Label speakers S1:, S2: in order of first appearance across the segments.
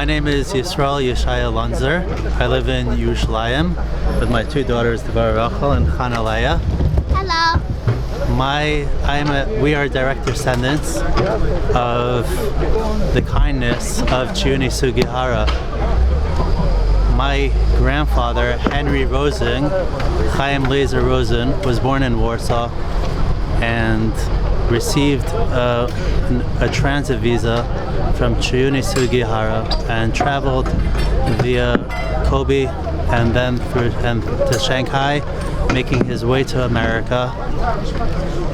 S1: My name is Yisrael Yeshaya Lanzer. I live in Yerushalayim with my two daughters, Devorah Rachel and Chana Leah.
S2: Hello.
S1: We are direct descendants of the kindness of Chiuni Sugihara. My grandfather, Henry Rosen, Chaim Laser Rosen, was born in Warsaw and received a transit visa from Chiuni Sugihara and traveled via Kobe and then to Shanghai, making his way to America.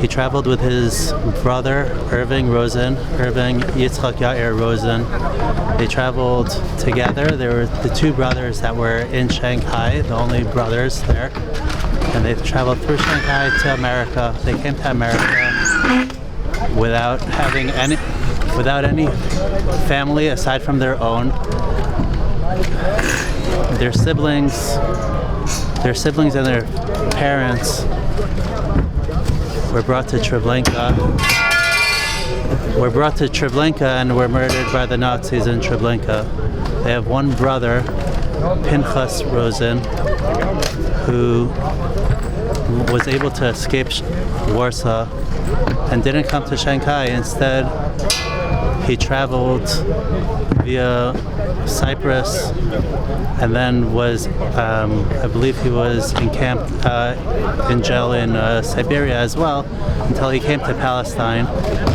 S1: He traveled with his brother, Irving Yitzchak Yair Rosen. They traveled together. They were the two brothers that were in Shanghai, the only brothers there. And they traveled through Shanghai to America. They came to America without any family aside from their own. Their siblings and their parents were brought to Treblinka and were murdered by the Nazis in Treblinka. They have one brother, Pinchas Rosen, who was able to escape Warsaw and didn't come to Shanghai. Instead, he traveled via Cyprus and then was, I believe he was encamped in jail in Siberia as well until he came to Palestine,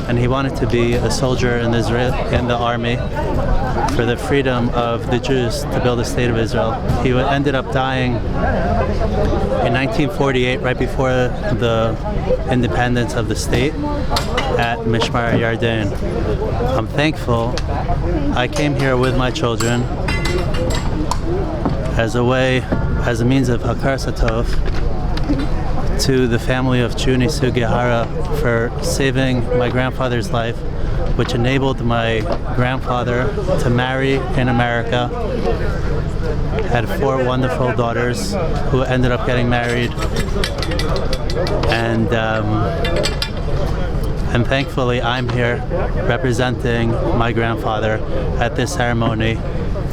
S1: and he wanted to be a soldier in the army for the freedom of the Jews to build a state of Israel. He ended up dying in 1948, right before the independence of the state, at Mishmar Yarden. I'm thankful I came here with my children as a means of Hakar Satov to the family of Chiuni Sugihara for saving my grandfather's life, which enabled my grandfather to marry in America. Had 4 wonderful daughters who ended up getting married, and thankfully I'm here representing my grandfather at this ceremony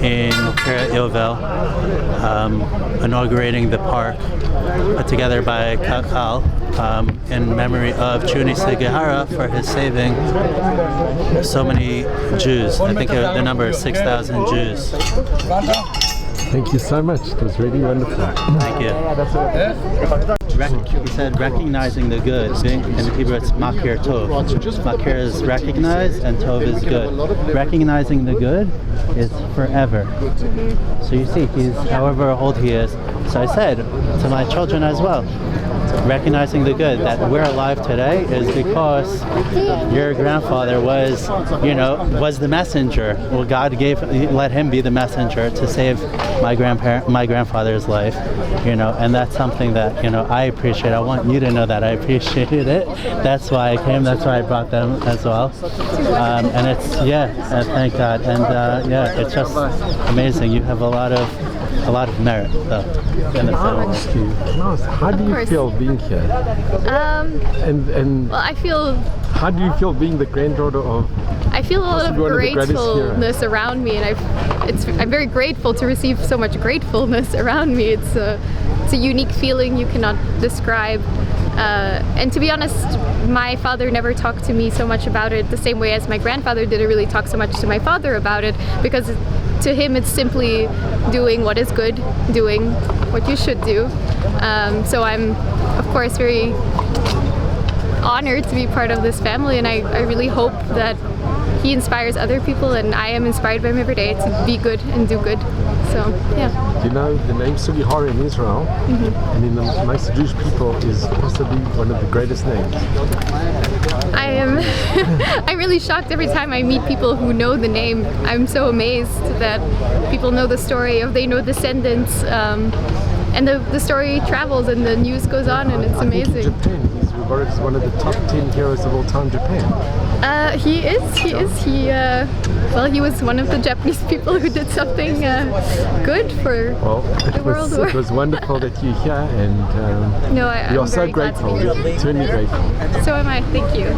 S1: in Kiryat Yovel, inaugurating the park put together by Kakal in memory of Chiuni Sugihara for his saving so many Jews. I think the number is 6,000 Jews.
S3: Thank you so much. It was really wonderful.
S1: Thank you. He said recognizing the good. In Hebrew it's makir tov. Makir is recognize and tov is good. Recognizing the good is forever. So you see, he's however old he is. So I said to my children as well, recognizing the good, that we're alive today is because your grandfather was the messenger. Well, God let him be the messenger to save my grandfather's life, and that's something that I appreciate. I want you to know that I appreciated it. That's why I came. That's why I brought them as well. And it's thank God. And it's just amazing. You have a lot of merit though in the film.
S3: How do you feel being here?
S2: Well, I feel.
S3: How do you feel being the granddaughter of?
S2: I feel a lot of gratefulness around me, and I'm very grateful to receive so much gratefulness around me. It's a unique feeling you cannot describe. And to be honest, my father never talked to me so much about it the same way as my grandfather didn't really talk so much to my father about it, because to him it's simply doing what is good, doing what you should do. So I'm of course very honored to be part of this family, and I really hope that he inspires other people, and I am inspired by him every day to be good and do good. So, yeah.
S3: You know, the name Sugihara in Israel, and in amongst the Jewish people, is possibly one of the greatest names.
S2: I'm really shocked every time I meet people who know the name. I'm so amazed that people know the story, or they know descendants, and the story travels and the news goes on, and it's amazing.
S3: I think in Japan, he's regarded as one of the top 10 heroes of all time, Japan.
S2: He is. He was one of the Japanese people who did something good for the world.
S3: It was wonderful that you're here, and we are so grateful, eternally grateful.
S2: So am I. Thank you.